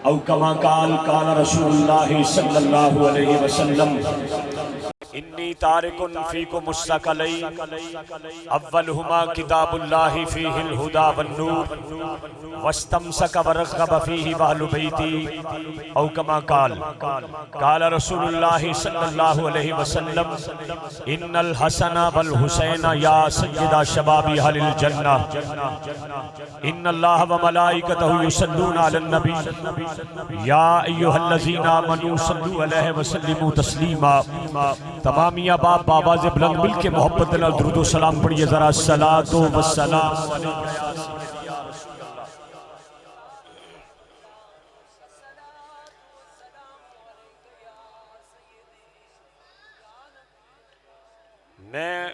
او کما قال قال رسول اللہ صلی اللہ علیہ وسلم انی تارکن فیکم الثقلین اولہما کتاب اللہ فیہ الہدی والنور واستمسک ورغب فیہ اہل بیتی او کما قال قال رسول اللہ صلی اللہ علیہ وسلم ان الحسن والحسین یا سید شباب اہل الجنہ ان اللہ وملائکتہ یصلون علی النبی یا ایھا الذین آمنوا صلوا علیہ وسلموا تسلیما۔ تمامیہ باپ بآواز بلند مل کے محبت دل درود و سلام پڑھئے ذرا الصلاۃ والسلام علیہ۔ میں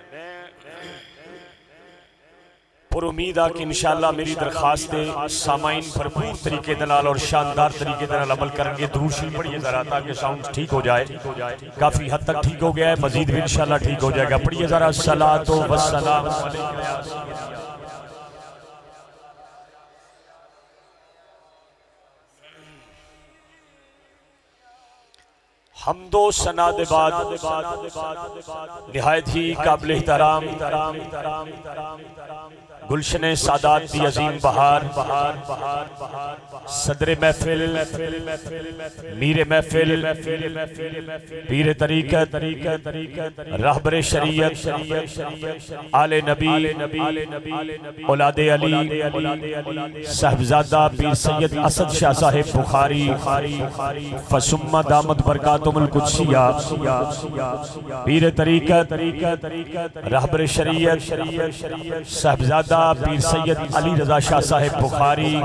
پر امید ہے کہ انشاءاللہ میری درخواست سامعین بھرپور طریقے دلال اور شاندار طریقے دلال عمل کریں گے۔ درود شریف پڑھیے ذرا تاکہ ساؤنڈ ٹھیک ہو جائے، کافی حد تک ٹھیک ہو گیا ہے، مزید بھی انشاءاللہ ٹھیک ہو جائے گا۔ پڑھیے ذرا الصلاۃ والسلام علیہ۔ حمد و ثنا دے بعد نہایت ہی قابل احترام گلشن سادات دی عظیم بہار، صدر محفل، میر محفل، پیر طریقت، رہبر شریعت، آل نبی، اولاد علی، صاحبزادہ پیر سید اسد شاہ صاحب بخاری فثم دامت برکاتہم القدسیہ، پیر طریقت، رہبر شریعت، صاحبزادہ پیر سید علی رضا شاہ صاحب بخاری،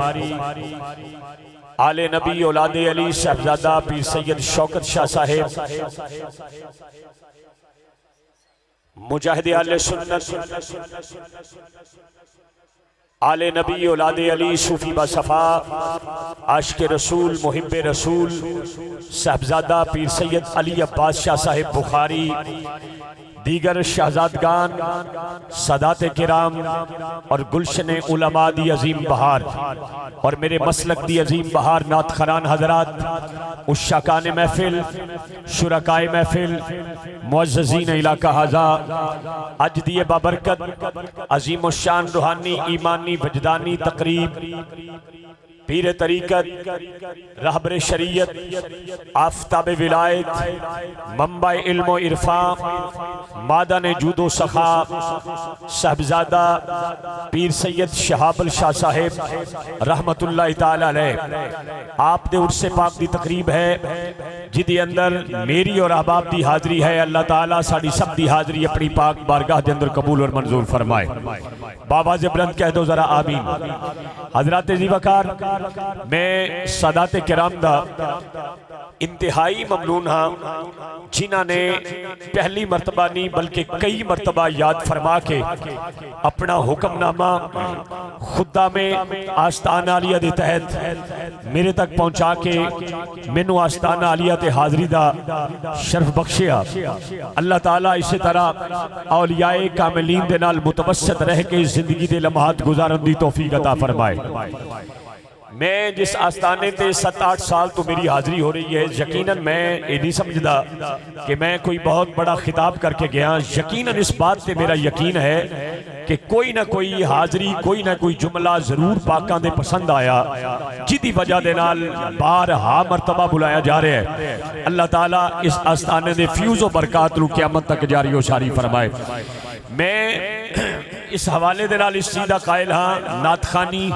آل نبی اولاد علی، صاحبزادہ پیر سید شوکت شاہ صاحب، مجاہد اہل سنت، آل نبی اولاد علی، صوفی باصفا، عاشق رسول، محب رسول، صاحبزادہ پیر سید علی عباس شاہ صاحب بخاری، دیگر شہزادگان، سادات کرام اور گلشن علماء دی عظیم بہار اور میرے مسلک دی عظیم بہار نعت خران حضرات، عشاقان محفل، شرکائے محفل، معززین علاقہ حاضہ، اج دیئے بابرکت عظیم الشان روحانی ایمانی وجدانی تقریب، پیر طریقت، رہبر شریعت، آفتاب ولایت، منبع علم و عرفان، معدن جود و سخا، صاحبزادہ پیر سید شہاب الشاہ صاحب رحمت اللہ تعالی علیہ، آپ دے عرص پاک دی تقریب ہے جدی اندر میری اور احباب دی حاضری ہے۔ اللہ تعالیٰ ساڑی سب دی حاضری اپنی پاک بارگاہ دے اندر قبول اور منظور فرمائے۔ بآواز بلند کہہ دو ذرا آمین۔ حضرات ذی وقار، میں سادات کرام دا انتہائی ممنون ہاں جنہاں نے پہلی مرتبہ نہیں بلکہ کئی مرتبہ یاد فرما کے اپنا حکم نامہ خدام آستانہ عالیہ دے تحت میرے تک پہنچا کے مینوں آستانہ عالیہ تے حاضری دا شرف بخشیا۔ اللہ تعالیٰ اسی طرح اولیاء کاملین دے نال متوسط رہ کے زندگی دے لمحات گزارن دی توفیق عطا فرمائے۔ میں جس آستانے تے 7-8 سال تو میری حاضری ہو رہی ہے، یقیناً میں یہ نہیں سمجھدا کہ میں کوئی بہت بڑا خطاب کر کے گیا۔ یقیناً اس بات تے میرا یقین ہے کہ کوئی نہ کوئی حاضری، کوئی نہ کوئی جملہ ضرور پاکاں دے پسند آیا، جدی وجہ دے نال بارہا مرتبہ بلایا جا رہا ہے۔ اللہ تعالیٰ اس آستانے دے فیوز و برکات رو قیامت تک جاری و ساری فرمائے۔ میں اس حوالے دے نال اس چیز دا قائل ہاں، نعت خوانی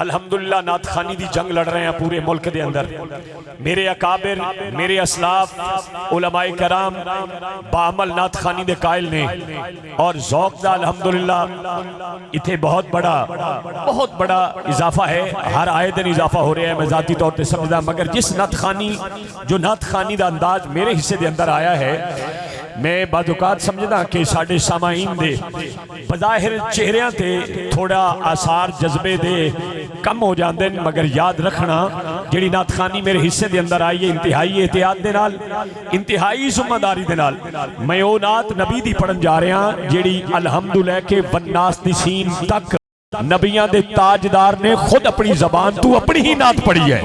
الحمدللہ نعت خوانی دی جنگ لڑ رہے ہیں پورے ملک دے اندر۔ میرے اکابر، میرے اسلاف، علماء کرام بعمل نعت خوانی دے قائل نے اور ذوق دا الحمدللہ اتھے بہت بڑا اضافہ ہے، ہر آئے دن اضافہ ہو رہا ہے، میں ذاتی طور تے سمجھدا، مگر جس نعت خوانی دا انداز میرے حصے دے اندر آیا ہے، میں بعض اوقات سمجھدا کہ ساڑھے سامعین دے بظاہر چہریاں تے تھوڑا آثار جذبے دے کم ہو جاندے، مگر یاد رکھنا جڑی نعت خوانی میرے حصے دے اندر آئی ہے انتہائی احتیاط دے نال، انتہائی ذمہ داری دے نال میں او نعت نبی دی پڑھن جا رہا ہاں جڑی الحمدللہ کے والناس دی سین تک نبیان دے تاجدار نے خود اپنی زبان تو اپنی ہی نعت پڑھی ہے.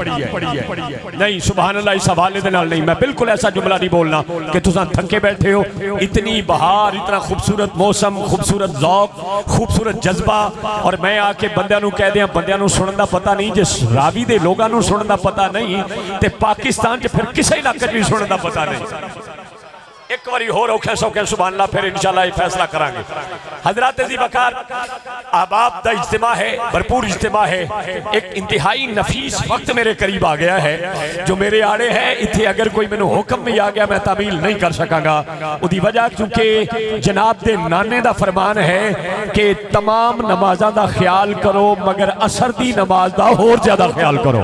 نہیں سبحان اللہ اس حوالے دے نال نہیں, میں بالکل ایسا جملہ نہیں بولنا کہ تساں تھکے بیٹھے ہو. اتنی بہار, اتنا خوبصورت موسم, خوبصورت ذوق, خوبصورت جذبہ, اور میں آ کے بندیاں نو کہہ دیاں بندیاں نو سنن دا پتہ نہیں, جس راوی دے لوگاں نو سنن دا پتہ نہیں تے پاکستان چ پھر کسے علاقے وچ سنن دا پتہ نہیں. ایک واری ہو روکھیں سوکھیں سبحان اللہ, پھر انشاءاللہ یہ فیصلہ کریں گے. حضرات ذی وقار احباب دا اجتماع ہے, بھرپور اجتماع ہے. ایک انتہائی نفیس وقت میرے قریب آ گیا ہے جو میرے آڑے ہے. اتھے اگر کوئی میں نے حکم میں آ گیا میں تعمیل نہیں کر سکاں گا. ادھی وجہ کیونکہ جناب دے نانے دا فرمان ہے کہ تمام نمازاں دا خیال کرو مگر عصر دی نماز دا اور زیادہ خیال کرو.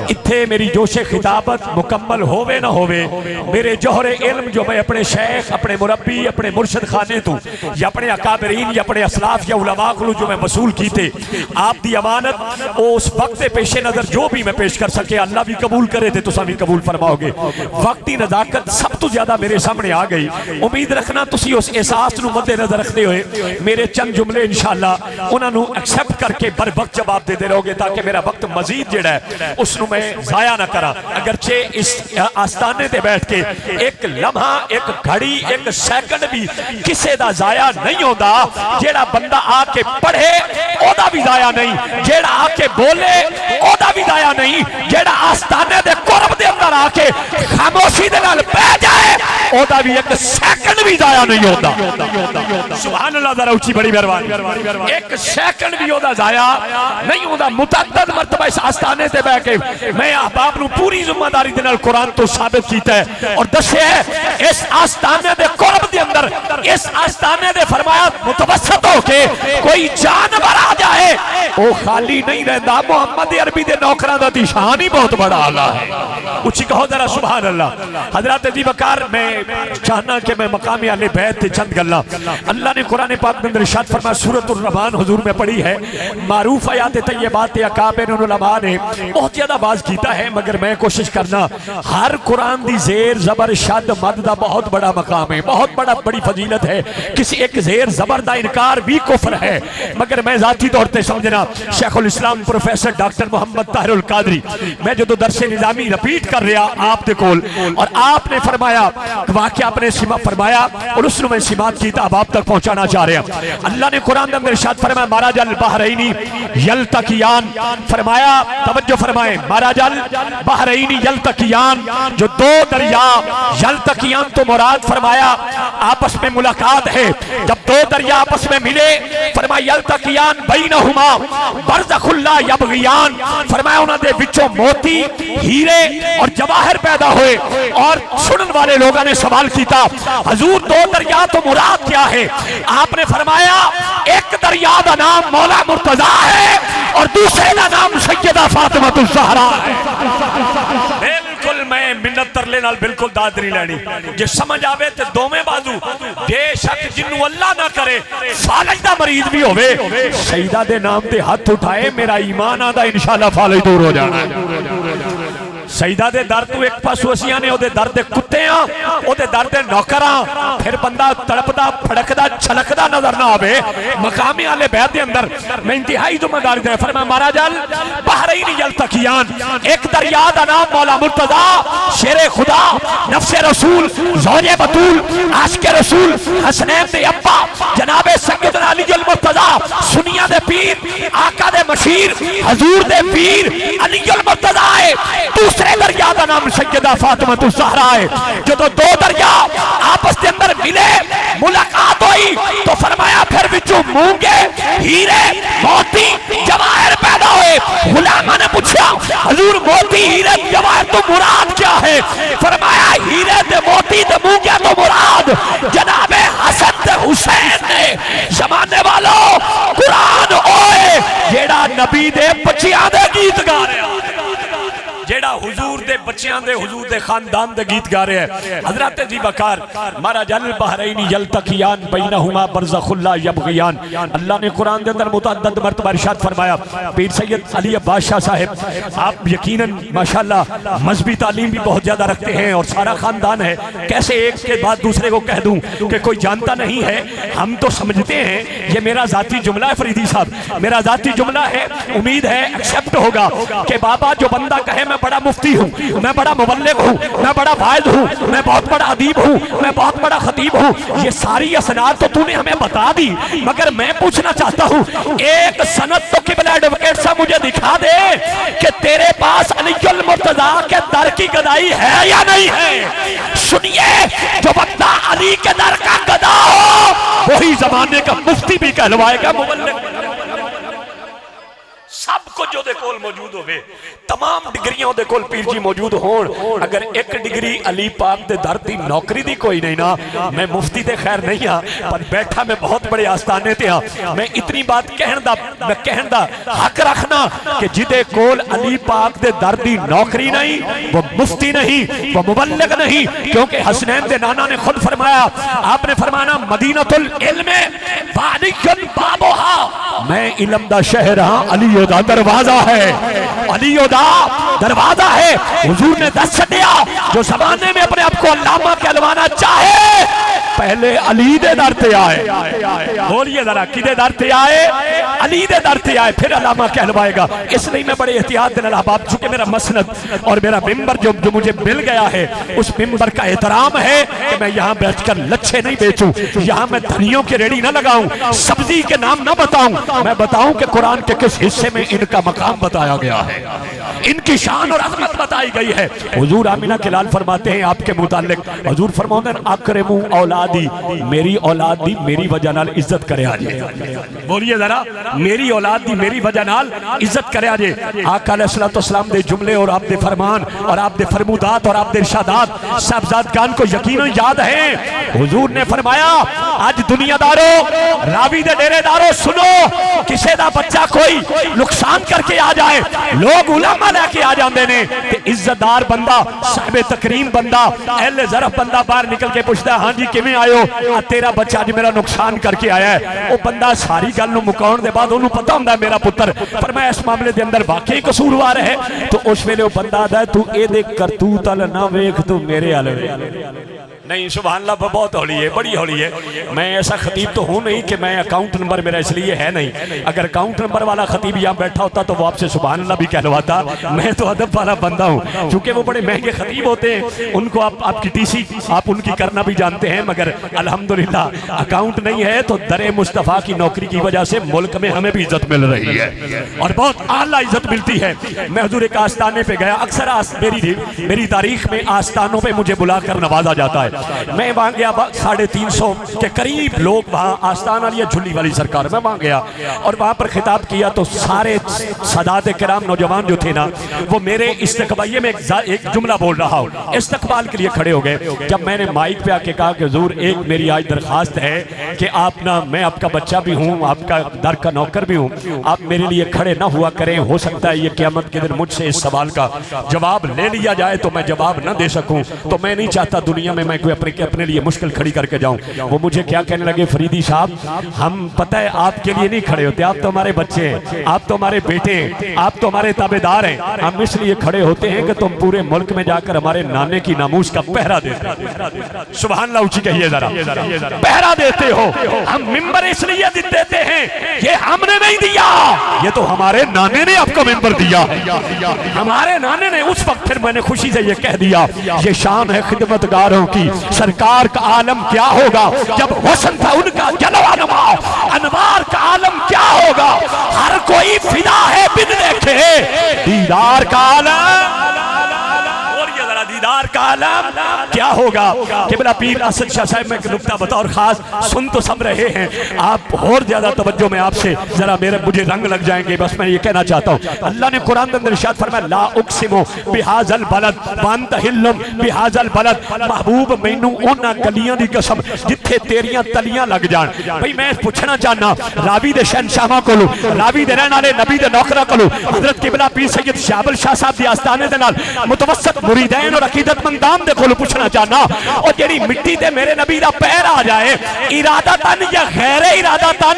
اتھے میری جوش خطابت مکمل ہووے نہ ہووے, میرے جوہر علم جو میں اپنے شیخ, اپنے مربی, اپنے مرشد خانے تو یا اپنے اکابرین یا اپنے اسلاف یا علماء کو جو میں وصول کیتے, آپ دی امانت اس وقت پیش نظر جو بھی میں پیش کر سکے اللہ بھی قبول کرے تھے, تساں بھی قبول فرماؤ گے. وقتی نزاکت سب تو زیادہ میرے سامنے آ گئی. امید رکھنا تسی اس احساس نو مد نظر رکھتے ہوئے میرے چند جملے انشاءاللہ انہاں نو ایکسپٹ کر کے بر وقت جواب دے رہو گے تاکہ میرا وقت مزید جڑا ہے اس نو میں ضائع نہ کرا. اگرچہ اس آستانے تے بیٹھ کے ایک لمحہ, ایک گھڑی, ایک سیکنڈ بھی کسے دا ضائع نہیں ہوتا. جیڑا بندہ آ کے پڑھے او دا بھی ضائع نہیں, جیڑا آ کے بولے او دا بھی ضائع نہیں, جیڑا آستانے دے قرب دے اندر آ کے خاموشی دے نال بیٹھ جائے او دا بھی ایک سیکنڈ بھی ضائع نہیں ہوتا. سبحان اللہ, ذرا اونچی بڑی مہربانی. ایک سیکنڈ بھی او دا ضائع نہیں ہوتا. متعدد مرتبہ اس آستانے تے بیٹھ کے میں احباب نو پوری ذمہ داری دے نال قرآن تو ثابت کیتا ہے اور دسے ہے اس آستانے دے قرب دے اندر, اس آستانے دے فرمایا متوسط ہو کے کوئی جانور آ جائے وہ خالی نہیں رہتا. محمد عربی دے نوکران دا شان ہی بہت بڑا آلہ ہے. اچھی کہو ذرا سبحان اللہ. حضرات ذی وقار میں چاہنا کہ میں مقامی اہل بیت تے چند گلاں اللہ نے قرآن پاک میں ارشاد فرمایا, سورۃ الرحمن حضور میں پڑھی ہے, معروف آیات طیبات اکابر علماء نے بہت زیادہ باز کیتا ہے مگر میں کوشش کرنا ہر قرآن دی زیر زبر شد مد دا بہت بڑا مقام ہے, بہت بڑی فضیلت ہے. کسی ایک زیر زبر دا انکار بھی کفر ہے. مگر میں ذاتی طور تے سمجھنا شیخ الاسلام پروفیسر ڈاکٹر محمد طاہر القادری, میں جو درس نظامی رپیٹ کر رہا آپ دے کول, اور آپ نے فرمایا واقعہ آپ نے سما فرمایا اور اس نے میں سمات کی اب آپ تک پہنچانا چاہ رہے ہیں. اللہ نے قرآن میں ارشاد فرمایا مراج البحرین یلتقیان, فرمایا توجہ فرمائیں, مراج البحرین یلتقیان, جو دو دریا یلتقیان تو مراد فرمایا آپس میں ملاقات ہے. جب دو دریا آپس میں ملے فرمایا یلتقیان بینہما برزخ لا یبغیان, فرمایا انہوں نے وچوں موتی, ہیرے اور جواہر پیدا ہوئے. اور سنن والے لوگوں نے سوال کیتا حضور دو دریا تو مراد کیا ہے؟ آپ نے فرمایا ایک دریا دا نام مولا مرتضی ہے اور دوسرے دا نام سیدہ فاطمہ الزہرا ہے. بالکل میں منت ترلے نال بالکل داد نہیں لینی, جے سمجھ آوے تے دوویں بازو بے شک جنوں اللہ نہ کرے فالج دا مریض بھی ہوئے سیدہ دے نام تے ہاتھ اٹھائے میرا ایمان آدھا انشاءاللہ فالج دور ہو جانا ہے. سیدہ دے در تو ایک پاسو اسیاں نے او دے در دے کتےاں, او دے در دے نوکراں, پھر بندہ تڑپدا پھڑکدا چھلکدا نظر نہ آوے. مقامی اہل بیت دے اندر میں انتہائی ذمہ داری دے فرمایا مراج البحرین یلتقیان, ایک دریا دا نام مولا مرتضی شیر خدا نفس رسول زوج بطول عاشق رسول حسنین دے ابا جناب سیدنا علی المرتضی سنیاں دے پیر آقا دے مشیر حضور دے پیر علی المرتضی ہے. دوسرے دریا دا نام سیدہ فاطمہ الزہرا ہے. جو دو دریا آپس کے اندر ملے ملاقات ہوئی تو فرمایا پھر وچوں مونگے ہیرے موتی جواہر پیدا ہوئے. غلامہ نے پوچھا حضور موتی ہیرے جواہر تو مراد کیا ہے؟ فرمایا ہیرے تے موتی تے مونگے تو مراد جناب حسن تے حسین نے. زمانے والوں قرآن اوئے جیڑا نبی دے بچیاں دے گیت گا رہا, جیڑا حضور دے بچیاں دے حضور دے خاندان دے گیت گا رہے ہیں. حضرت ذی بکار مرج البحرین یلتقیان بینہما برزخ لا یبغیان. اللہ نے قرآن دے اندر متعدد مرتبہ ارشاد فرمایا. پیر سید علی عباس شاہ صاحب آپ یقیناً ماشاءاللہ مذہبی تعلیم بھی بہت زیادہ رکھتے ہیں اور سارا خاندان ہے. کیسے ایک کے بعد دوسرے کو کہہ دوں کہ کوئی جانتا نہیں ہے. ہم تو سمجھتے ہیں یہ میرا ذاتی جملہ ہے فریدی صاحب, میرا ذاتی جملہ ہے, امید ہے ایکسپٹ ہوگا کہ بابا جو بندہ کہے میں بڑا مفتی ہوں, میں بڑا مبلغ ہوں, میں بڑا واعظ ہوں, میں بہت بڑا ادیب ہوں, میں بہت بڑا خطیب ہوں, یہ ساری اسناد تو تو نے ہمیں بتا دی, مگر میں پوچھنا چاہتا ہوں ایک سند تو قبلہ ایڈوکیٹ صاحب مجھے دکھا دے کہ تیرے پاس علی المرتضیٰ کے در کی گدائی ہے یا نہیں ہے. سنیے, جو بندہ علی کے در کا گدا ہو وہی زمانے کا مفتی بھی کہلوائے گا, مبلغ. سب کو جو دے کول موجود ہوئے, تمام ڈگریوں دے کول پیر جی موجود ہون, اگر ایک ڈگری علی پاک دے در دی نوکری دی کوئی نہیں نا, میں مفتی دے خیر نہیں ہاں پر بیٹھا میں بہت بڑے آستانے تے ہاں. میں اتنی بات کہن دا حق رکھنا کہ جدے کول علی پاک دے در دی نوکری نہیں وہ مفتی نہیں, وہ مبلغ نہیں, کیونکہ حسنین دے نانا نے خود فرمایا, آپ نے فرمانا مدینۃ العلم وعلی بابوہا, میں علم دا شہر ہاں, علی دا دروازہ ہے, علی دا دروازہ ہے. حضور نے دس دیا جو زمانے میں اپنے آپ کو علامہ کہلوانا چاہے پہلے علی دے در تے آئے. بولیے ذرا کدے در تے آئے, علی دے در تے آئے, پھر علامہ کہلوائے گا. اس لیے میں بڑے احتیاط دے احباب, چونکہ میرا مسند اور میرا ممبر جو مجھے مل گیا ہے اس ممبر کا احترام ہے کہ میں یہاں بیٹھ کر لچھے نہیں بیچوں, یہاں میں دھنیوں کی ریڑی نہ لگاؤں, سبزی کے نام نہ بتاؤں, میں بتاؤں کہ قرآن کے کس حصے میں ان کا مقام بتایا گیا ہے, ان کی شان اور عظمت بتائی گئی ہے. حضور آمینہ کلال فرماتے ہیں آپ کے متعلق, حضور فرماتے ہیں اکرمو اولادی, میری اولاد دی میری وجہ نال عزت کرے آجے. بولیے ذرا, میری اولاد دی میری وجہ نال عزت کرے آجے. آقا علیہ السلام دے جملے اور آپ دے فرمان اور آپ دے فرمودات اور آپ دے ارشادات صاحبزادگان کو یقیناً یاد ہیں. حضور نے فرمایا آج دنیا دارو, راوی دے ڈیرے دارو, سنو, کسے دا بچہ کوئی نقصان کر کے آ جائے, لوگ علماء لے کے آ جاندے نے, کہ عزت دار بندہ, صاحب تکریم بندہ, اہل ظرف بندہ باہر نکل کے پوچھتا ہے, ہاں جی کیویں آئے ہو, تیرا بچہ آج میرا نقصان کر کے آیا ہے. وہ بندہ ساری گل نو مکاؤن دے بعد انہوں پتہ ہوندا ہے میرا پتر فرمایا اس معاملے دے اندر واقعی قصوروار ہے, تو اس ویلے وہ بندہ آتا ہے تو اے دے کرتوت ال نہ ویکھ تو میرے ال نہیں. سبحان اللہ, بہت ہولی ہے, بڑی ہولی ہے. میں ایسا خطیب تو ہوں نہیں کہ میں اکاؤنٹ نمبر میرا اس لیے ہے نہیں, اگر اکاؤنٹ نمبر والا خطیب یہاں بیٹھا ہوتا تو وہ آپ سے سبحان اللہ بھی کہلواتا. میں تو ادب والا بندہ ہوں, چونکہ وہ بڑے مہنگے خطیب ہوتے ہیں, ان کو آپ کی ٹی سی آپ ان کی کرنا بھی جانتے ہیں, مگر الحمدللہ اکاؤنٹ نہیں ہے تو در مصطفیٰ کی نوکری کی وجہ سے ملک میں ہمیں بھی عزت مل رہی ہے اور بہت اعلیٰ عزت ملتی ہے. میں حضور ایک آستانے پہ گیا, اکثر میری تاریخ میں آستانوں پہ مجھے بلا کر نوازا جاتا ہے. میں وہاں گیا, 350 کے قریب لوگ وہاں آستانہ لیا, جھلی والی سرکار, میں وہاں گیا اور وہاں پر خطاب کیا تو سارے سادات کرام نوجوان جو تھے نا وہ میرے استقبالیے میں ایک جملہ بول رہا ہوں, استقبال کے لیے کھڑے ہو گئے. جب میں نے مائک پہ آ کے کہا کہ حضور ایک میری آج درخواست ہے کہ آپ نا, میں آپ کا بچہ بھی ہوں, آپ کا در کا نوکر بھی ہوں, آپ میرے لیے کھڑے نہ ہوا کریں, ہو سکتا ہے یہ قیامت کے دن مجھ سے اس سوال کا جواب لے لیا جائے تو میں جواب نہ دے سکوں, تو میں نہیں چاہتا دنیا میں کوئی اپنے لیے مشکل کھڑی کر کے جاؤں. وہ مجھے کیا کہنے لگے, فریدی صاحب ہم پتہ ہے آپ کے لیے نہیں کھڑے ہوتے, آپ تو ہمارے بچے ہیں, آپ تو ہمارے بیٹے ہیں, آپ تو ہمارے تابعدار ہیں, ہم اس لیے کھڑے ہوتے ہیں کہ تم پورے ملک میں جا کر ہمارے نانے کی ناموس کا پہرا دیتے ہو. سبحان اللہ اونچی کہیے ذرا, پہرا دیتے ہو. ہم ممبر اس لیے دیتے ہیں, یہ ہم نے نہیں دیا, یہ تو ہمارے نانے نے آپ کو ممبر دیا, ہمارے نانے نے. اس وقت پھر میں نے خوشی سے یہ کہہ دیا, یہ شان ہے خدمتگاروں کی, سرکار کا عالم کیا ہوگا جب حسن تھا ان کا جلوہ نما, انوار کا عالم کیا ہوگا, ہر کوئی فدا ہے بن دیکھے دیدار کا عالم. دیدار کا عالم کیا ہوگا؟ قبلہ پیر اسد شاہ صاحب میں ایک نکتہ بطور خاص سن تو سب رہے ہیں، آپ اور زیادہ توجہ میں آپ سے ذرا مجھے رنگ لگ جائیں گے، بس میں یہ کہنا چاہتا ہوں اللہ نے قرآن کے اندر ارشاد فرمایا لا اقسم بہذا البلد وانت حل بہذا البلد، محبوب مینوں انہاں گلیاں دی قسم جتھے تیریاں تلیاں لگ جان۔ بھئی میں پوچھنا چاہنا راوی دے شہنشاہاں کولو، راوی دے رہن والے نبی دے نوکراں کولو، حضرت قبلہ پیر سید شہاب شاہ صاحب دی آستانے دے نال متوسط مریدین اور عقیدت مندان دے کولو پوچھنا چاہنا اور جیڑی مٹی تے میرے نبی دا پیر آ جائے ارادتاً یا غیر ارادتاً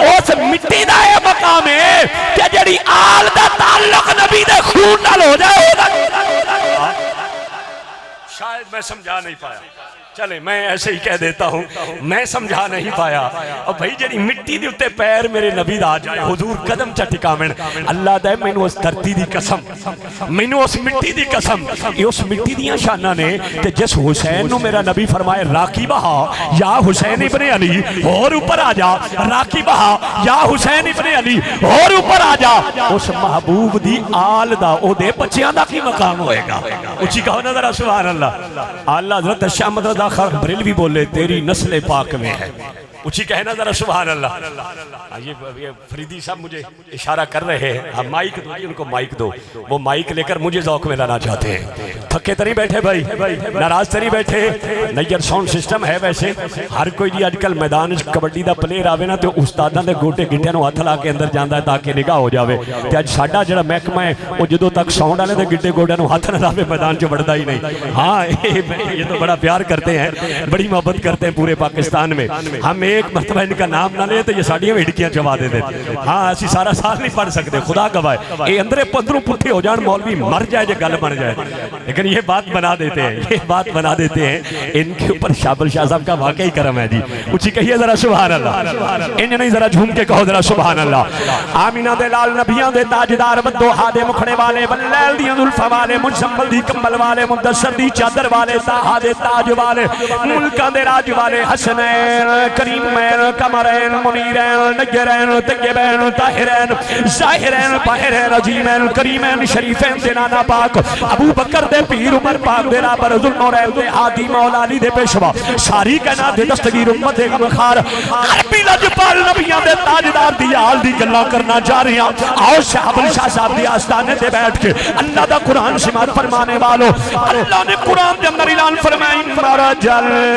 اس مٹی دا اے مقام ہے کہ جیڑی آل دا تعلق نبی دے خون نال ہو جائے ہوگا۔ شاید میں سمجھا نہیں پایا، چلے میں ایسے ہی کہہ دیتا ہوں میں سمجھا نہیں پایا۔ اور بھئی جڑی مٹی دی اتے پیر میرے نبی دا آ جائے حضور قدم چا ٹکاویں، اللہ دے مینوں اس دھرتی دی قسم، مینوں اس مٹی دی قسم، یہ اس مٹی دیاں شاناں نے کہ جس حسین نو میرا نبی فرمائے راکی بہا یا حسین ابن علی اور اوپر آ جا، راکی بہا یا حسین ابن علی اور اوپر آ جا، اس محبوب دی آل دا او دے بچیاں دا کی مقام ہوئے گا؟ اچھی کہو نا ذرا سبحان اللہ۔ اللہ حضرت شاہ احمد رضا خان بریلوی بولے تیری نسل پاک میں ہے، اچھی کہنا ذرا سبحان اللہ۔ یہ فریدی صاحب مجھے اشارہ کر رہے ہیں، ہم مائک دو، ان کو مائک دو، وہ مائک لے کر مجھے ذوق میں لانا چاہتے ہیں۔ تھکے تو نہیں بیٹھے بھائی، ناراض تو نہیں بیٹھے؟ نیر ساؤنڈ سسٹم ہے ویسے ہر کوئی جی اج کل میدان کبڈی دا پلیئر آوے نا تو استاداں دے گوٹے گٹیاں نو ہتھ لا کے اندر جاندا ہے تاکہ نگاہ ہو جاوے، تے اج ساڈا جڑا محکمہ ہے وہ جدوں تک ساؤنڈ والے دے گٹے گوٹیاں نو ہتھ نہ لاوے میدان چ وڑدا ہی نہیں۔ ہاں یہ تو بڑا پیار کرتے ہیں، بڑی محبت کرتے ہیں پورے پاکستان میں۔ ہم ایک مرتبہ ان کا نام نہ لے تو یہ ساڑیاں ہڑکیاں چوا دے دے۔ ہاں اسی سارا سال نہیں پڑھ سکتے، خدا گواہ اے اندرے پندروں پٹھے ہو جان مولوی مر جائے جو گل بن جائے، لیکن یہ بات بنا دیتے ہیں، یہ بات بنا دیتے ہیں۔ ان کے اوپر شابل شاہ صاحب کا واقعی کرم ہے جی، اچھی کہیے ذرا سبحان اللہ، ان نہیں ذرا جھوم کے کہو ذرا سبحان اللہ۔ آمینہ دے لال نبیاں دے تاجدار بدوحا دے مکھڑے والے واللیل دی زلفاں والے مجمل دی کمبل والے مدثر دی چادر والے طہا دے تاج والے ملکاں دے راج والے حسنین کریمین کمرین منیرین نجرین طیبین طاہرین ظاہرین باہرین عظیمین کریمین شریفین دے نانا پاک ابو بکر دے پیر عمر پاک دے رابر ذوالنورین دے ہادی مولا علی دے پیشوا ساری کائنات دے دستگیر امت غمخار عربی لجپال نبیاں دے تاجدار دی آل دی گلاں کرنا چاہ رہی ہیں۔ آؤ شہاب شاہ صاحب دی آستانے دے بیٹھ کے اللہ دا قرآن سماعت فرمانے والو، اللہ نے قرآن دے اندر اعلان فرمائی مرج البحرین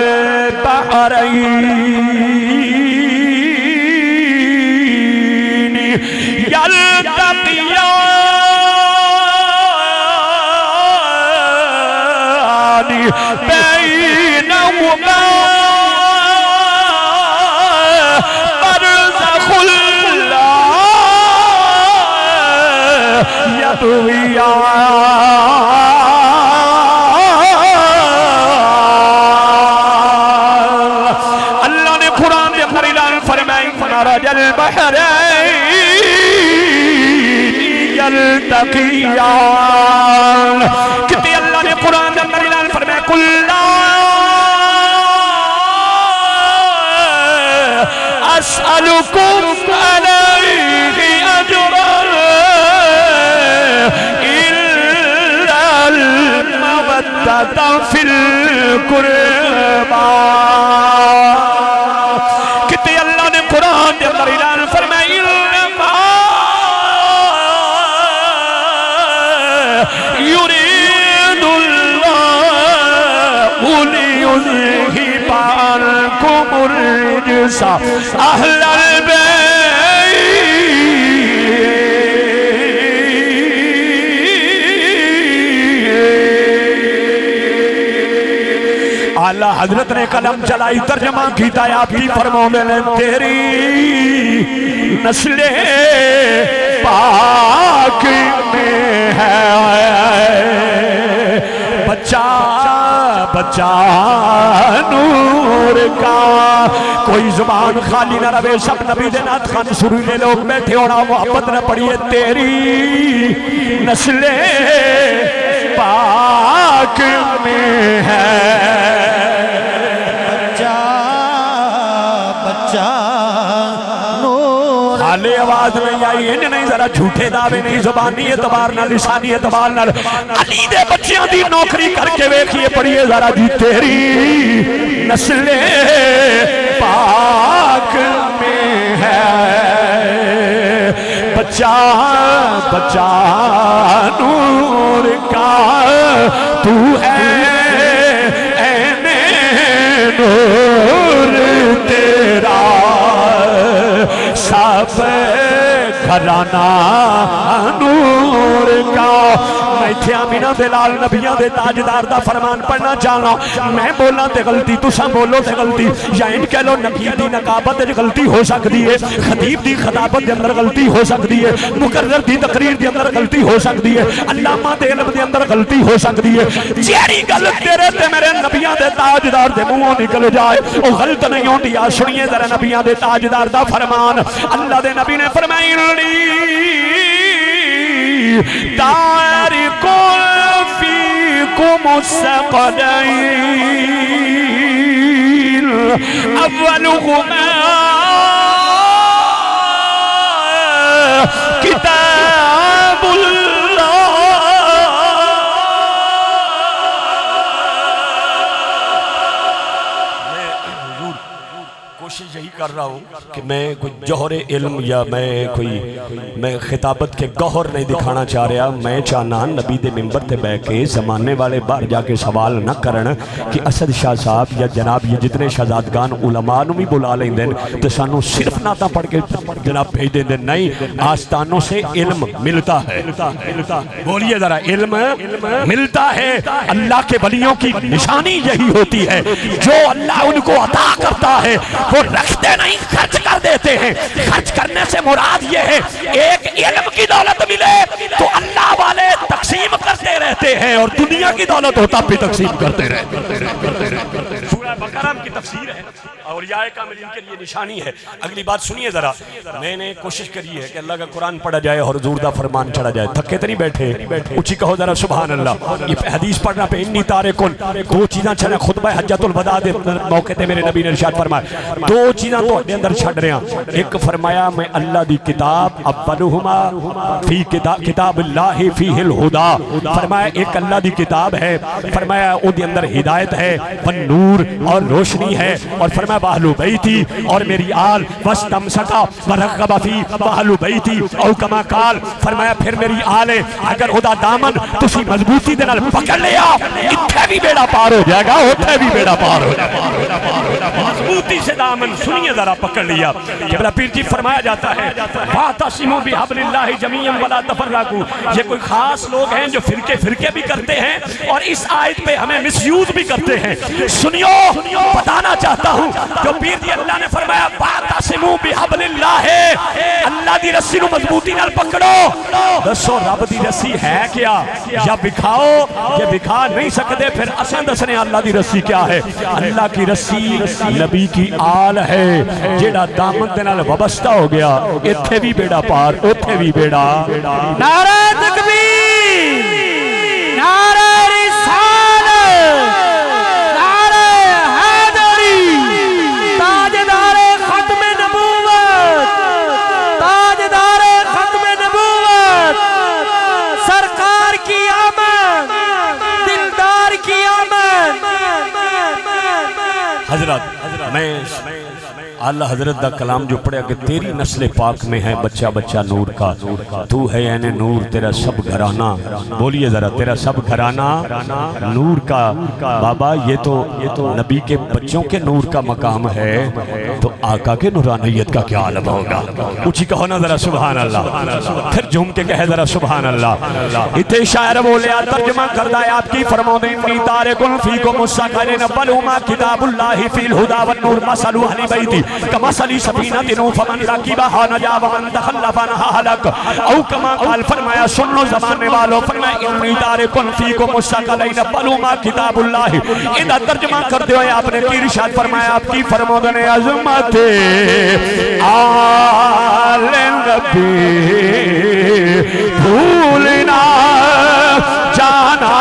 یلتقیان بینہما برزخ لا یبغیان۔ اللہ نے قرآن دے اندر اعلان فرمائی مرج البحرین یلتقیان، کتے اللہ نے قرآن دے اندر اعلان فرمایا قل لا اسألکم علیہ اجرا الا المودۃ فی القربى، کتے اللہ نے قرآن دے اندر اعلان فرمایا يريد الله ليذهب عنكم الرجس أهل البيت۔ اعلیٰ حضرت نے قلم چلائی ترجمہ کیتا ہے آپ کی فرماؤں میں تیری نسل پاک میں ہے بچہ بچہ نور کا، کوئی زبان خالی نہ رہے، سب نبی دے نات خان سریلے لوگ بیٹھے ہونا محبت نہ پڑیے تیری نسل پاک میں ہے بچہ بچہ نور۔ حالے آواز نہیں آئی انج نہیں ذرا جھوٹے دعوے نہیں زبانی اعتبار نہ لسانی اعتبار نہ علی دے بچیاں دی نوکری کر کے ویکھیے پڑھیے ذرا جی تیری نسل پاک میں ہے بچہ بچہ نور کا تو ہے این نور تیرا سب گھرانہ نور کا میں تھے آمینہ بلال نبیاں دے تاجدار دا فرمان پڑھنا چاہنا میں بولنا تے غلطی تساں بولو تے غلطی یا ان کہہ لو نقیر دی نقابت دے غلطی ہو سکتی ہے خطیب دی خطابت دے اندر غلطی ہو سکتی ہے مقرر دی تقریر دے اندر غلطی ہو سکتی ہے علامہ دے علم دے اندر غلطی ہو سکتی ہے جیڑی گل تیرے تے میرے نبیاں دے تاجدار دے منہوں نکل جائے او غلط نہیں ہوندی آ سنیے ذرا نبیاں دے تاجدار دا فرمان اللہ دے نبی نے فرمایا تارکون فیکم الثقلین اولہما کتاب اللہ کوشش یہی کر رہا ہوں کہ میں کوئی جوہر علم یا میں خطابت کے گوہر نہیں دکھانا چاہ رہا میں چاہنا نبی دے منبر تے بیٹھ کے زمانے والے باہر جا کے سوال نہ کرن کہ اسد شاہ صاحب یا جناب یہ جتنے شہزادگان علماء نو بھی بلا لیں دیں تو سانو صرف ناتا پڑھ کے جناب بھیج دیں نہیں آستانوں سے علم ملتا ہے بولیے ذرا علم ملتا ہے اللہ کے ولیوں کی نشانی یہی ہوتی ہے جو اللہ ان کو عطا کرتا ہے وہ رکھتے نہیں خرچ کر دیتے ہیں خرچ کرنے سے مراد یہ ہے ایک علم کی دولت ملے تو اللہ والے تقسیم کرتے رہتے ہیں اور دنیا کی دولت ہوتا بھی تقسیم کرتے رہتے ہیں سورہ بقرہ کی تفسیر ہے اولیاء کاملین کے لیے نشانی ہے اگلی بات سنیے ذرا میں نے کوشش کری ہے کہ اللہ کا قرآن پڑھا جائے اور حضور دا فرمان چڑھا جائے تھکے تو نہیں بیٹھے اچھی کہو ذرا سبحان اللہ یہ حدیث پڑھنا پہ انی تارکن دو چیزاں چھڑے خطبہ حجت الوداع دے موقع تے میرے نبی نے ارشاد فرمایا دو چیزاں تو اپنے اندر چھڑ رہے ہیں ایک فرمایا میں اللہ دی کتاب اولہما فی کتاب اللہ فیہ الہدی فرمایا ایک اللہ دی کتاب ہے فرمایا او دی اندر ہدایت ہے والنور اور روشنی ہے اور فرمایا باہلو بیتی اور میری آل وستمسکا ورغب فی باہلو بیتی او کما قال فرمایا پھر میری آل اگر خدا دامن تسی مضبوطی دے نال پکڑ لیا اتھے بھی بیڑا پار ہو جائے گا اتھے بھی بیڑا پار ہو جائے گا مضبوطی سے دامن سنیے ذرا پکڑ لیا قبلہ پیر جی فرمایا جاتا ہے وَاعْتَصِمُوا بِحَبْلِ اللَّهِ جَمِيعًا وَلَا تَفَرَّقُوا یہ کوئی خاص لوگ ہیں جو فرقے بھی کرتے ہیں اور اس آیت پہ ہمیں مس یوز بھی کرتے ہیں سنیو بتانا چاہتا ہوں جو پیر جی اللہ نے فرمایا وَاعْتَصِمُوا بِحَبْلِ اللَّهِ اللہ دی رسی نو مضبوطی نال پکڑو دسو رب دی رسی ہے کیا یا بکھاؤ یہ بکھا نہیں سکتے پھر اساں دسنے اللہ دی رسی کیا ہے اللہ کی رسی نبی کی آل ہے جیڑا دامن دے نال وابستہ ہو گیا اتھے بھی بیڑا پار اتھے بھی بیڑا نعرہ تکبیر نعرہ رسالت نعرہ حیدری تاجدار ختم نبوت تاجدار ختم نبوت سرکار کی آمد دلدار کی آمد حضرت میں اللہ حضرت دا کلام جو پڑھا کہ تیری نسل پاک میں ہے بچہ بچہ نور کا تو ہے این نور تیرا سب گھرانہ بولیے ذرا تیرا سب گھرانہ نور کا بابا یہ تو نبی کے بچوں کے نور کا مقام ہے تو آقا کے نورانیت کا کیا عالم ہوگا اچھی کہو نا ذرا سبحان اللہ پھر جھوم کے کہے ذرا سبحان اللہ اتنے شاعر بولے ترجمہ کردہ ہے آپ کی فرمود انی تارکن فیکم الثقلین اولہما کتاب اللہ فی الہدی والنور مثل اہل بیتی کمثل سفینۃ فمن رکبها نجا ومن تخلف عنها ہلک او کما قال فرمایا سن لو زمانے والو فرمایا انی تارکن فیکم الثقلین اولہما کتاب اللہ ان ترجمہ کرتے ہوئے آپ نے کی ارشاد فرمایا آپ کی فرمود نے عظمت آل نبی بھولنا جانا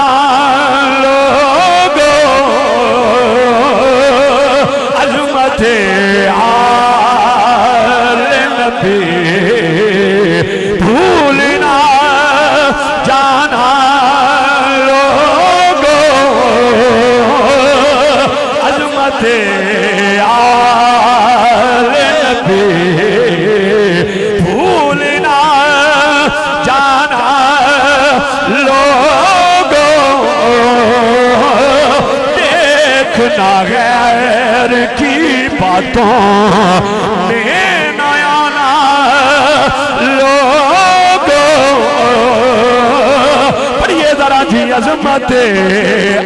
لوگو عظمت آل نبی آل نبی بھولنا جانا لوگوں دیکھنا غیر کی باتوں میں نہ آنا لوگوں پڑھیے ذرا جی عظمت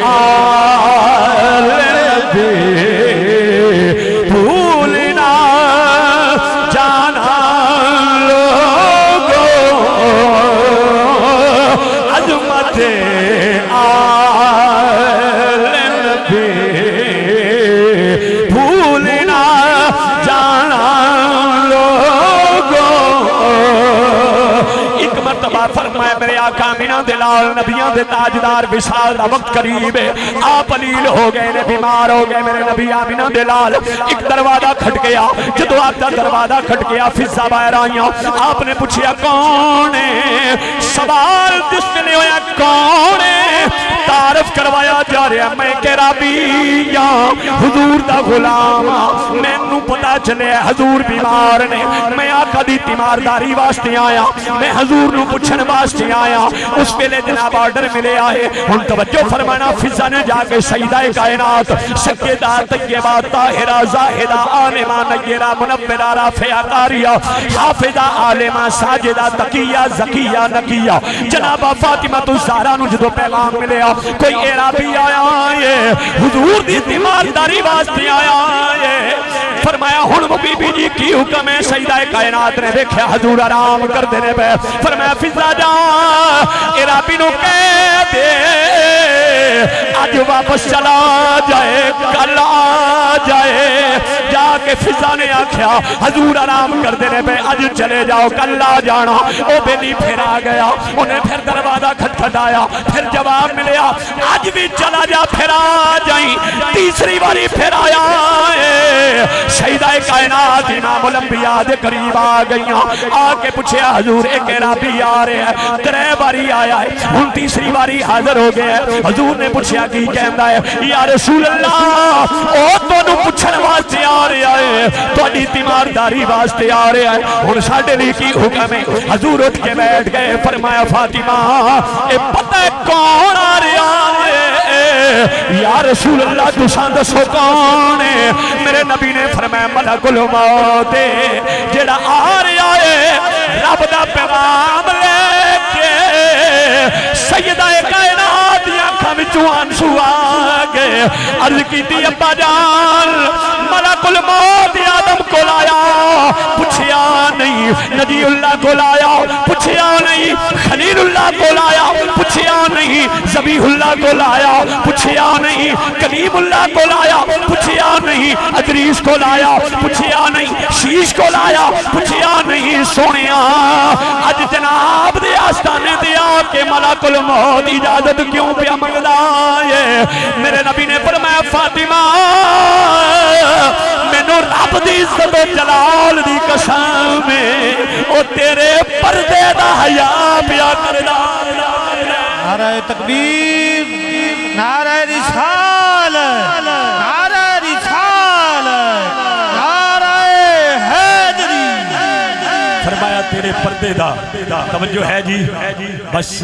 آل نبی بھولنا جانا لوگوں عظمت آل نبی بھولنا جانا لوگوں ایک مرتبہ فرمایا میرے آقا مینا دلال نبیوں دے تاجدار وصال دا وقت قریب ہے آپ علیل ہو گئے نے بیمار ہو گئے میرے نبی آمینہ دلال ایک دروازہ کھٹ گیا جدو آپ دا دروازہ کھٹ گیا فضا باہر آئیاں آپ نے پوچھیا کون ہے سوال جس نے ہویا کون ہے تعارف کروایا جا رہا میں کہ رابیہ حضور دا غلام میں نو پتا چلے حضور بیمار نے میں آقا دی تیمارداری واسطے آیا میں حضور نو پوچھن واسطے آیا اس پہلے جناب آرڈر ملے آئے ان توجہ فرمانا فضا نے جا کے سیدہ کائنات سیدہ طیبہ طاہرہ زاہدہ عالمہ نیرہ منورہ رافعہ قاریہ حافظہ عالمہ ساجدہ تقیہ زکیہ نقیہ جناب فاطمہ الزہرا نو جدو پیغام ملے کوئی عرابی آیا ہے حضور دی تیمارداری واسطے آیا ہے فرمایا ہن وہ بی بی جی کی حکم ہے سیدہ کائنات نے دیکھا حضور آرام کر دینے پہ فرمایا فضا جا عرابی نو کہہ دے آج واپس چلا جائے کل آ جائے جا کے فضا نے آکھیا حضور آرام کر دینے پہ آج چلے جاؤ کل آ جانا او بیلی پھر آ گیا انہیں پھر دروازہ کھٹکھٹایا پھر جواب ملیا آج بھی چلا جا پھر آ جائیں تیسری باری پھر آیا ہے سیدہ کائنات امام الانبیاء دے قریب آ گئیاں آ کے پوچھیا حضور ایک عرابی آ رہے ہیں ترے باری آیا ہے ہن تیسری باری حاضر ہو گئے حضور نے پوچھیا کی کہندا ہے یا رسول اللہ او تو نو پوچھن واسطے آ رہا ہے تہاڈی تیمارداری واسطے آ رہا ہے ہن ساڈے لئی کی حکم ہے حضور اٹھ کے بیٹھ گئے فرمایا فاطمہ اے پتہ ہے کون آ رہا ہے یا رسول اللہ تساں دسو کون ہے میرے نبی نے فرمایا ملک الموت جڑا آ رہا ہے رب دا پیغام لے کے سیدہ کائنات دی آنکھاں وچوں آنسو آ گئے عرض کیتی ابا جان ملک الموت آدم کو لایا پوچھیا نہیں نبی اللہ کو لایا پوچھیا نہیں خلیل اللہ کو لایا پوچھیا نہیں ذبیح اللہ کو لایا پوچھیا نہیں کلیم اللہ کو لایا پوچھیا نہیں ادریس کو لایا پوچھیا نہیں شیش کو لایا پوچھیا نہیں سونیا اج جناب دے آستانے دیا کہ ملک الموت اجازت کیوں پیا منگدا ہے میرے نبی نے فرمایا فاطمہ مینوں رب دی عزت و جلال دی قسم ہے او تیرے پردے دا حیا پیا کردا نعرہ تکبیر نعرہ رسالت نعرہ رسالت نعرہ حیدری فرمایا تیرے پردے دا توجہ ہے جی بس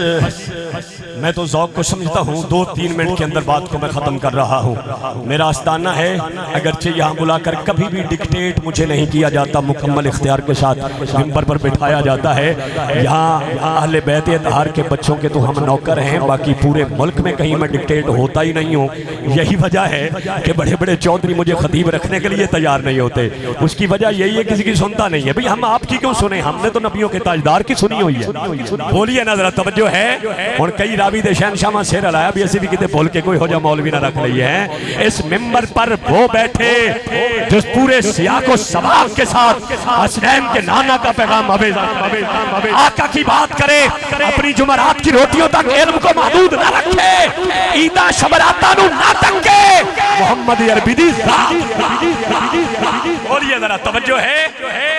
میں تو ذوق کو سمجھتا ہوں 2-3 منٹ کے اندر بات کو میں ختم کر رہا ہوں میرا آستانہ ہے اگرچہ یہاں بلا کر کبھی بھی ڈکٹیٹ مجھے نہیں کیا جاتا مکمل اختیار کے ساتھ منبر پر بٹھایا جاتا ہے یہاں اہل بیت اطہار کے بچوں کے تو ہم نوکر ہیں باقی پورے ملک میں کہیں میں ڈکٹیٹ ہوتا ہی نہیں ہوں یہی وجہ ہے کہ بڑے بڑے چودھری مجھے خطیب رکھنے کے لیے تیار نہیں ہوتے اس کی وجہ یہی ہے کسی کی سنتا نہیں ہے بھئی ہم آپ کی کیوں سنیں ہم نے تو نبیوں کے تاجدار کی سنی ہوئی ہے بولیے نا ذرا توجہ ہے اور کئی راوی دے شہنشاہ ماں سیر علایا بھی ایسی بھی کتے بول کے کوئی ہو جا مولوی نہ رکھ لئی ہے اس ممبر پر وہ بیٹھے جس پورے سیاق و سباق کے ساتھ حسنین کے نانا کا پیغام آقا کی بات کرے اپنی جمعرات کی روٹیوں تک علم کو محدود نہ رکھے عیدہ شبراتہ نو نہ تنگے محمد عربی دی ذات بولیے ذرا توجہ ہے.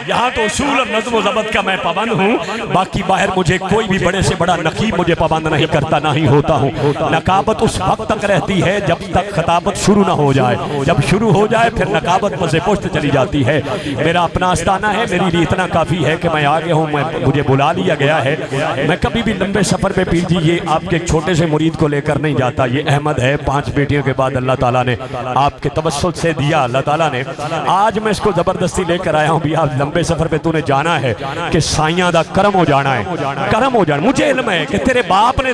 یہاں تو اصول اور نظم و ضبط کا میں پابند ہوں, باقی باہر مجھے کوئی بھی بڑے سے بڑا نقیب مجھے پابند نہیں کرتا, نہ ہی ہوتا ہوں. نقابت اس وقت تک رہتی ہے جب تک خطابت شروع نہ ہو جائے, جب شروع ہو جائے پھر نقابت پس پشت چلی جاتی ہے. میرا اپنا آستانہ ہے, میری لیے اتنا کافی ہے کہ میں آگے ہوں, مجھے بلا لیا گیا ہے. میں کبھی بھی لمبے سفر پہ پیر جی یہ آپ کے ایک چھوٹے سے مرید کو لے کر نہیں جاتا. یہ احمد ہے, 5 بیٹیوں کے بعد اللہ تعالیٰ نے آپ کے توسل سے دیا. اللہ تعالیٰ نے آج میں اس کو زبردستی لے کر آیا ہوں بھی آپ لمبے سفر پہ تو نے جانا ہے کہ سائیاں دا کرم ہو جانا ہے, کرم ہو جانا. مجھے علم ہے کہ تیرے باپ نے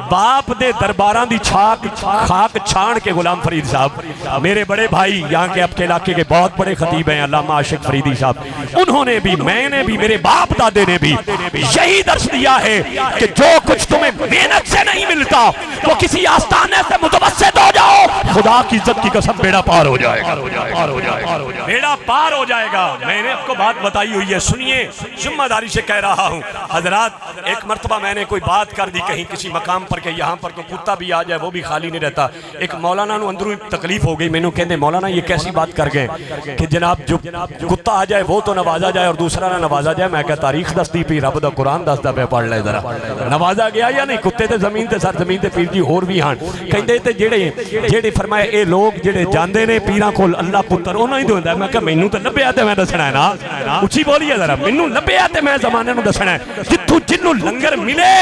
باپ دے درباراں دی خاک چھان کے غلام فرید صاحب میرے بڑے بھائی یہاں کے آپ کے علاقے کے بہت بڑے خطیب ہیں علامہ عاشق فریدی صاحب, انہوں نے بھی, میں نے بھی, میرے باپ دادے نے بھی یہی درس دیا ہے کہ جو کچھ تمہیں محنت سے نہیں ملتا وہ کسی آستانے سے متوسط ہو جاؤ, خدا کی عزت کی قسم بیڑا پار ہو جائے گا, بیڑا پار ہو جائے گا. میں نے آپ کو بات بتائی ہوئی ہے, سنیے, ذمہ داری سے کہہ رہا ہوں حضرات. ایک مرتبہ میں نے کوئی بات کر دی کہیں کسی مقام پر کہ یہاں پر کوئی کتا بھی آ جائے وہ بھی خالی نہیں رہتا. ایک مولانا نو اندروں تکلیف ہو گئی, میں نے کہندے مولانا یہ کیسی بات کر گئے کہ جناب جو کتا آ جائے وہ تو نوازا جائے اور دوسرا نہ نوازا جائے. میں کہا تاریخ دستی پی رب دا قرآن دستا پہ پڑھ لے ذرا, نوازا گیا یا نہیں. کتے تے زمین تے سر زمین تے پیر جی اور بھی ہاں کہندے تے جڑے فرمائے اے لوگ جڑے جاندے نے پیراں کول اللہ پتر انہاں ہی دوندا. میں کہا مینوں تے لبیا تے میں دسنا ہے نا, اچھی بولیے ذرا, مینوں لبیا تے میں زمانے نو دسنا ہے. جتھوں جنوں لنگر ملے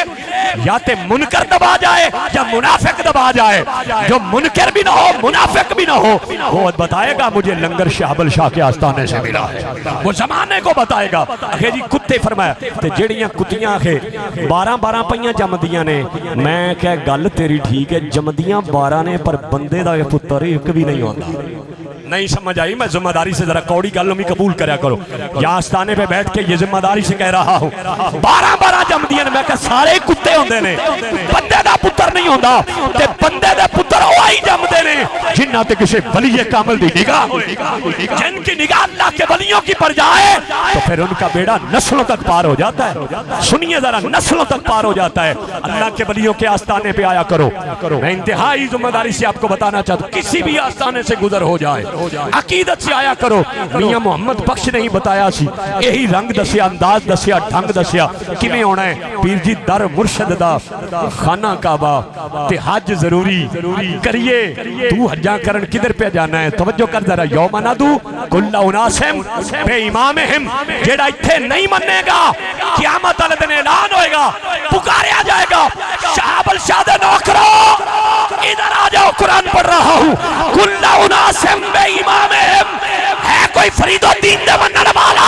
یا تے منکر دبا جائے یا منافق دبا جائے, جو منکر بھی نہ ہو منافق بھی نہ ہو وہ بتائے گا مجھے لنگر شہبل شاہ کے آستانے سے ملا ہے, وہ زمانے کو بتائے گا. آخر جی کتے فرمایا تے جڑیاں کتیاں آخر 12 پہیاں جمدیاں نے. میں کہا گل تیری ٹھیک ہے, جمدیاں 12 نے پر بندے دا پتر ایک بھی نہیں ہوتا. نہیں سمجھ آئی, میں ذمہ داری سے ذرا کوڑی گل بھی قبول کریا کرو. یہاں آستانے پہ بیٹھ کے یہ ذمہ داری سے کہہ رہا ہوں 12 جمدیاں نے. میں کہا سارے کتے ہوندے نے, بندے دا پتر نہیں ہوندا, تے بندے دے پتر وہی جمدے نے جنہاں تے کسی ولی کامل دی نگاہ ہوئے, جن کی نگاہ اللہ کے ولیوں کی پر جائے تو پھر ان کا بیڑا نسلوں تک پار ہو جاتا ہے. سنیے ذرا, نسلوں تک پار ہو جاتا ہے. اللہ کے ولیوں کے آستانے پہ آیا کرو. میں انتہائی ذمہ داری سے آپ کو بتانا چاہتا ہوں, کسی بھی آستانے سے گزر ہو جائے عقیدت سے آیا کرو. میاں محمد بخش نے ہی بتایا سی, یہی رنگ دسیا, انداز دسیا, ڈھنگ دسیا کیویں ہونا ہے. پیر جی در مرشد دا خانہ کعبہ تے حج ضروری کریے. تو حجاں کرن کدھر پہ جانا ہے, توجہ کر ذرا. یوم ندعو کل اناسم بامامہم, جیڑا ایتھے نہیں منے گا قیامت والے دن اعلان ہوئے گا, پکاریا جائے گا شہابل شاہ دے نوکرو ادھر آ جاؤ, قرآن پڑھ رہا ہوں. کل اناسم بامامہم, ہے کوئی فرید الدین دے منن والا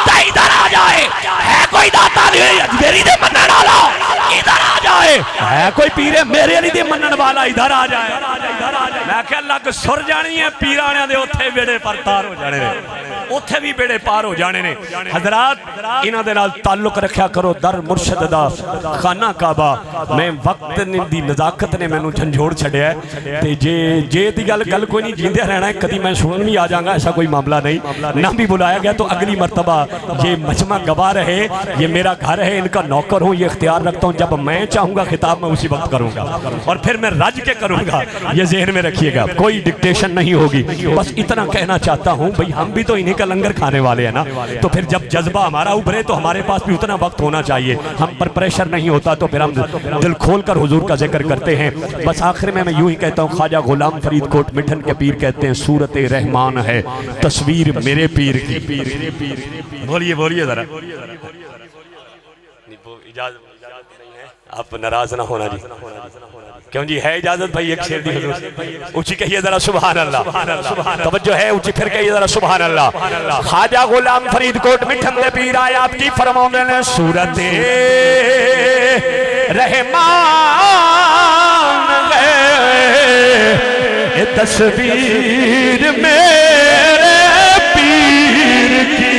تے ادھر آ جائے, ہے کوئی داتا اجمیری دے منن والا ادھر آ جائے, ہے کوئی پیر میرے علی دے منن والا ادھر آ جائے. میں کہ اللہ کو سر جانی ہے پیرانے دے اوتھے بیڑے پر تار ہو جانے نے, اوتھے بھی بیڑے پار ہو جانے نے. حضرات انہاں دے نال تعلق رکھیا کرو. در مرشد دا خانہ کعبہ. میں وقت دی نزاکت نے مینوں جھنجھوڑ چھڑیا ہے تے جے دی گل کوئی نہیں, جیندے رہنا ہے. کدی میں سنن بھی آ جاؤں گا, ایسا کوئی معاملہ نہیں. نہ بھی بلایا گیا تو اگلی مرتبہ یہ مجمع گواہ رہے, یہ میرا گھر ہے, ان کا نوکر ہوں, یہ اختیار رکھتا ہوں. جب میں چاہوں گا خطاب میں اسی وقت کروں گا اور پھر میں رج کے کروں گا. یہ ذہن میں رکھیے گا, کوئی ڈکٹیشن نہیں ہوگی. بس اتنا کہنا چاہتا ہوں بھئی ہم بھی تو انہیں کا لنگر کھانے والے ہیں نا, تو پھر جب جذبہ ہمارا ابھرے تو ہمارے پاس بھی اتنا وقت ہونا چاہیے. ہم پر پریشر نہیں ہوتا تو پھر ہم دل کھول کر حضور کا ذکر کرتے ہیں. بس آخر میں یوں ہی کہتا ہوں, خواجہ غلام فرید کوٹ مٹھن کے پیر کہتے ہیں صورت رحمان ہے تصویر میرے پیر کی. بولیے ذرا, اجازت نہیں ہے, آپ ناراض نہ ہونا جی. کیوں جی, ہے اجازت بھائی؟ ایک شیر دی حضور اونچی کہیے ذرا سبحان اللہ. توجہ ہے, اونچی پھر کہیے ذرا سبحان اللہ. خواجہ غلام فرید کوٹ مٹھن دے پیر آئے آپ کی فرماؤں نے صورت رحمان ہے تصویر میرے پیر کی.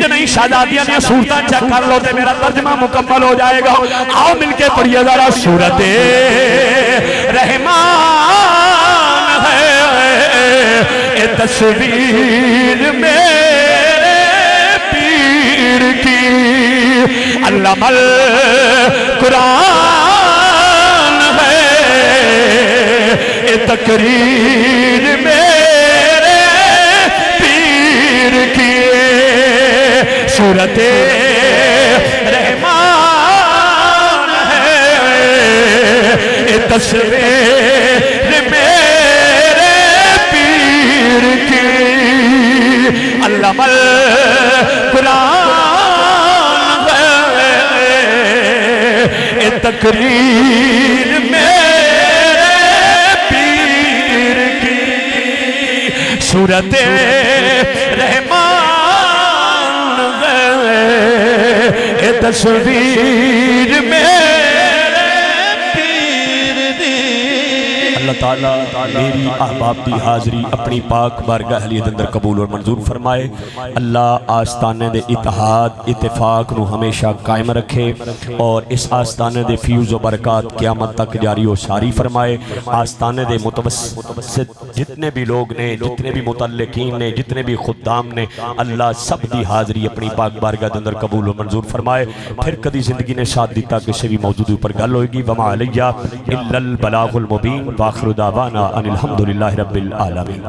نہیں شہزادیاں نے صورتاں چیک کر لو تے میرا ترجمہ مکمل ہو جائے گا. آؤ مل کے پڑھیے ذرا. صورت رحمان ہے تصویر میرے پیر کی, علم القرآن ہے تقریر میں صورت رحمان ہے تصویر میرے پیر کی علامہ القرآن ہے تقریر میرے پیر کی صورت رحمان ہے تصویر میرے پیر دی اللہ تعالیٰ میری احباب دی حاضری اپنی پاک بارگاہ علیت اندر قبول اور منظور فرمائے اللہ آستانے دے اتحاد اتفاق نو ہمیشہ قائم رکھے اور اس آستانے دے فیوز و برکات قیامت تک جاری و ساری فرمائے آستانے دے متوسط جتنے بھی لوگ نے جتنے بھی متعلقین نے جتنے بھی خدام نے اللہ سب دی حاضری اپنی پاک بارگاہ دے اندر قبول و منظور فرمائے پھر کدی زندگی نے ساتھ دیتا کسی بھی موجودی پر گل ہوئے گی وما علیہ الا البلاغ المبین واخر دعوانا ان الحمدللہ رب العالمین